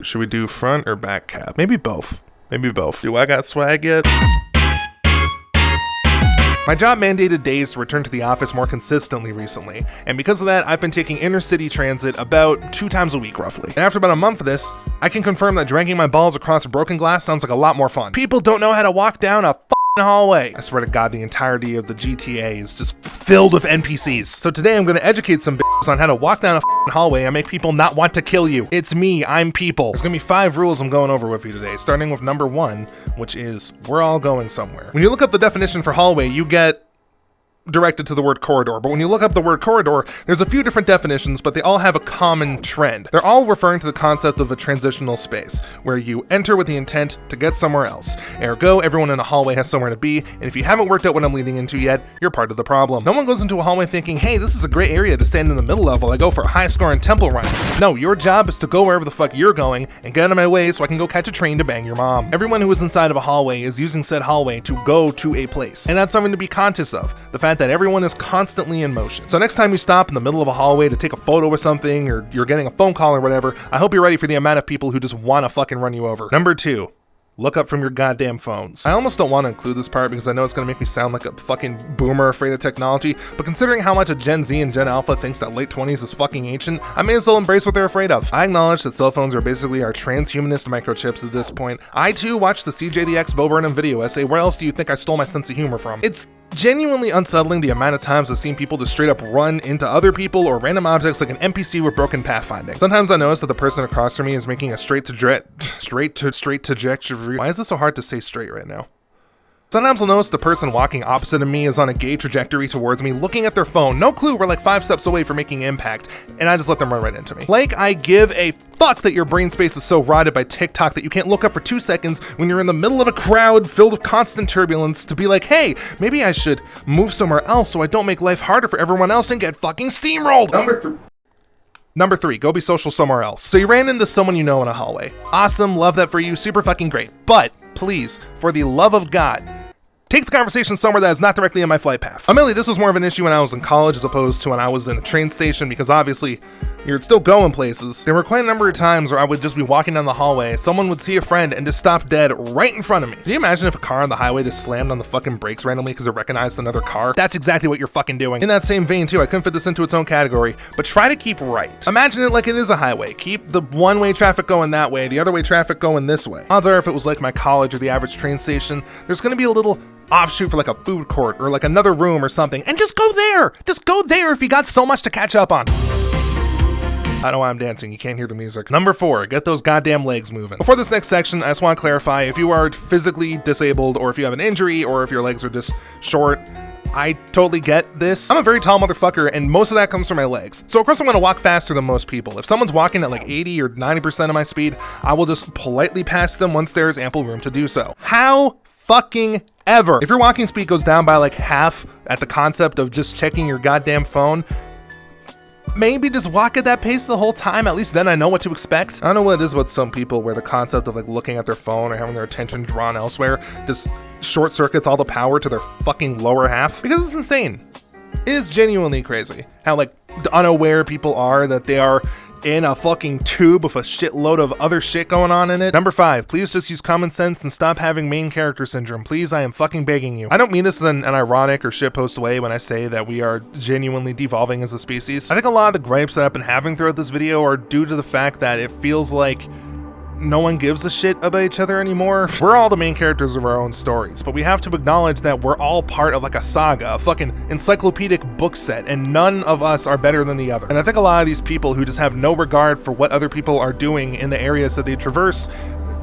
Should we do front or back cap? Maybe both. Maybe both. Do I got swag yet? My job mandated days to return to the office more consistently recently, and because of that, I've been taking intercity transit about 2 times a week roughly. And after about a month of this, I can confirm that dragging my balls across broken glass sounds like a lot more fun. People don't know how to walk down a hallway. I swear to God, the entirety of the GTA is just filled with NPCs. So today I'm going to educate some bitches on how to walk down a hallway and make people not want to kill you. It's me, I'm people. There's going to be 5 rules I'm going over with you today, starting with number 1, which is we're all going somewhere. When you look up the definition for hallway, you get directed to the word corridor, but when you look up the word corridor, there's a few different definitions, but they all have a common trend. They're all referring to the concept of a transitional space, where you enter with the intent to get somewhere else. Ergo, everyone in a hallway has somewhere to be, and if you haven't worked out what I'm leading into yet, you're part of the problem. No one goes into a hallway thinking, hey, this is a great area to stand in the middle of while I go for a high score in Temple Run. No, your job is to go wherever the fuck you're going and get out of my way so I can go catch a train to bang your mom. Everyone who is inside of a hallway is using said hallway to go to a place, and that's something to be conscious of. The fact that everyone is constantly in motion. So next time you stop in the middle of a hallway to take a photo with something, or you're getting a phone call or whatever, I hope you're ready for the amount of people who just want to fucking run you over. Number 2. Look up from your goddamn phones. I almost don't want to include this part because I know it's going to make me sound like a fucking boomer afraid of technology, but considering how much a Gen Z and Gen Alpha thinks that late 20s is fucking ancient, I may as well embrace what they're afraid of. I acknowledge that cell phones are basically our transhumanist microchips at this point. I too watched the CJ the X Bo Burnham video essay, where else do you think I stole my sense of humor from? It's genuinely unsettling the amount of times I've seen people just straight up run into other people or random objects like an NPC with broken pathfinding. Sometimes I notice that the person across from me is making a straight trajectory. Why is this so hard to say straight right now? Sometimes I'll notice the person walking opposite of me is on a gay trajectory towards me, looking at their phone. No clue, we're like 5 steps away from making impact, and I just let them run right into me. Like I give a fuck that your brain space is so rotted by TikTok that you can't look up for 2 seconds when you're in the middle of a crowd filled with constant turbulence to be like, hey, maybe I should move somewhere else so I don't make life harder for everyone else and get fucking steamrolled. Number 3, go be social somewhere else. So you ran into someone you know in a hallway. Awesome, love that for you, super fucking great. But please, for the love of God, take the conversation somewhere that is not directly in my flight path. Admittedly, this was more of an issue when I was in college as opposed to when I was in a train station, because obviously you're still going places. There were quite a number of times where I would just be walking down the hallway, someone would see a friend and just stop dead right in front of me. Can you imagine if a car on the highway just slammed on the fucking brakes randomly because it recognized another car? That's exactly what you're fucking doing. In that same vein too, I couldn't fit this into its own category, but try to keep right. Imagine it like it is a highway. Keep the one-way traffic going that way, the other way traffic going this way. Odds are if it was like my college or the average train station, there's gonna be a little offshoot for like a food court or like another room or something, and just go there if you got so much to catch up on. I don't know why I'm dancing, you can't hear the music. Number 4, get those goddamn legs moving. Before this next section, I just want to clarify, if you are physically disabled or if you have an injury or if your legs are just short, I totally get this. I'm a very tall motherfucker and most of that comes from my legs. So of course I'm gonna walk faster than most people. If someone's walking at like 80 or 90% of my speed, I will just politely pass them once there is ample room to do so. How fucking ever. If your walking speed goes down by like half at the concept of just checking your goddamn phone, maybe just walk at that pace the whole time. At least then I know what to expect. I don't know what it is about some people where the concept of like looking at their phone or having their attention drawn elsewhere just short circuits all the power to their fucking lower half, because it's insane. It is genuinely crazy how like unaware people are that they are in a fucking tube with a shitload of other shit going on in it. Number 5, please just use common sense and stop having main character syndrome. Please, I am fucking begging you. I don't mean this in an ironic or shitpost way when I say that we are genuinely devolving as a species. I think a lot of the gripes that I've been having throughout this video are due to the fact that it feels like no one gives a shit about each other anymore. We're all the main characters of our own stories, but we have to acknowledge that we're all part of like a saga, a fucking encyclopedic book set, and none of us are better than the other. And I think a lot of these people who just have no regard for what other people are doing in the areas that they traverse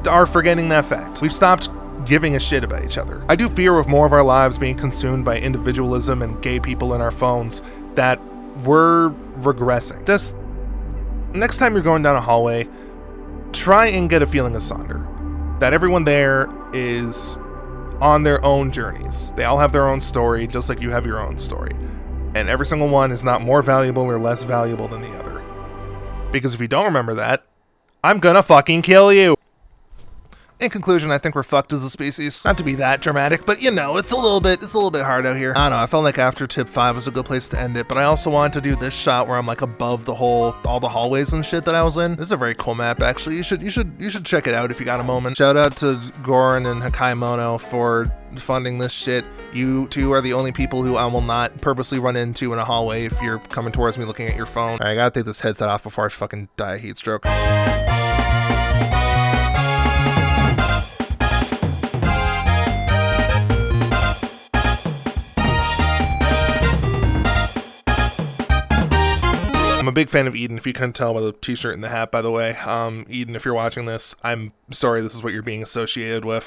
are forgetting that fact. We've stopped giving a shit about each other. I do fear with more of our lives being consumed by individualism and gay people in our phones that we're regressing. Just next time you're going down a hallway, try and get a feeling of sonder, that everyone there is on their own journeys. They all have their own story, just like you have your own story. And every single one is not more valuable or less valuable than the other. Because if you don't remember that, I'm gonna fucking kill you. In conclusion, I think we're fucked as a species. Not to be that dramatic, but you know, it's a little bit hard out here. I don't know, I felt like after tip 5 was a good place to end it, but I also wanted to do this shot where I'm like above all the hallways and shit that I was in. This is a very cool map, actually. You should check it out if you got a moment. Shout out to Goran and Hakaimono for funding this shit. You two are the only people who I will not purposely run into in a hallway if you're coming towards me looking at your phone. All right, I gotta take this headset off before I fucking die of heat stroke. I'm a big fan of Eden, if you couldn't tell by the t-shirt and the hat, by the way. Eden, if you're watching this, I'm sorry this is what you're being associated with.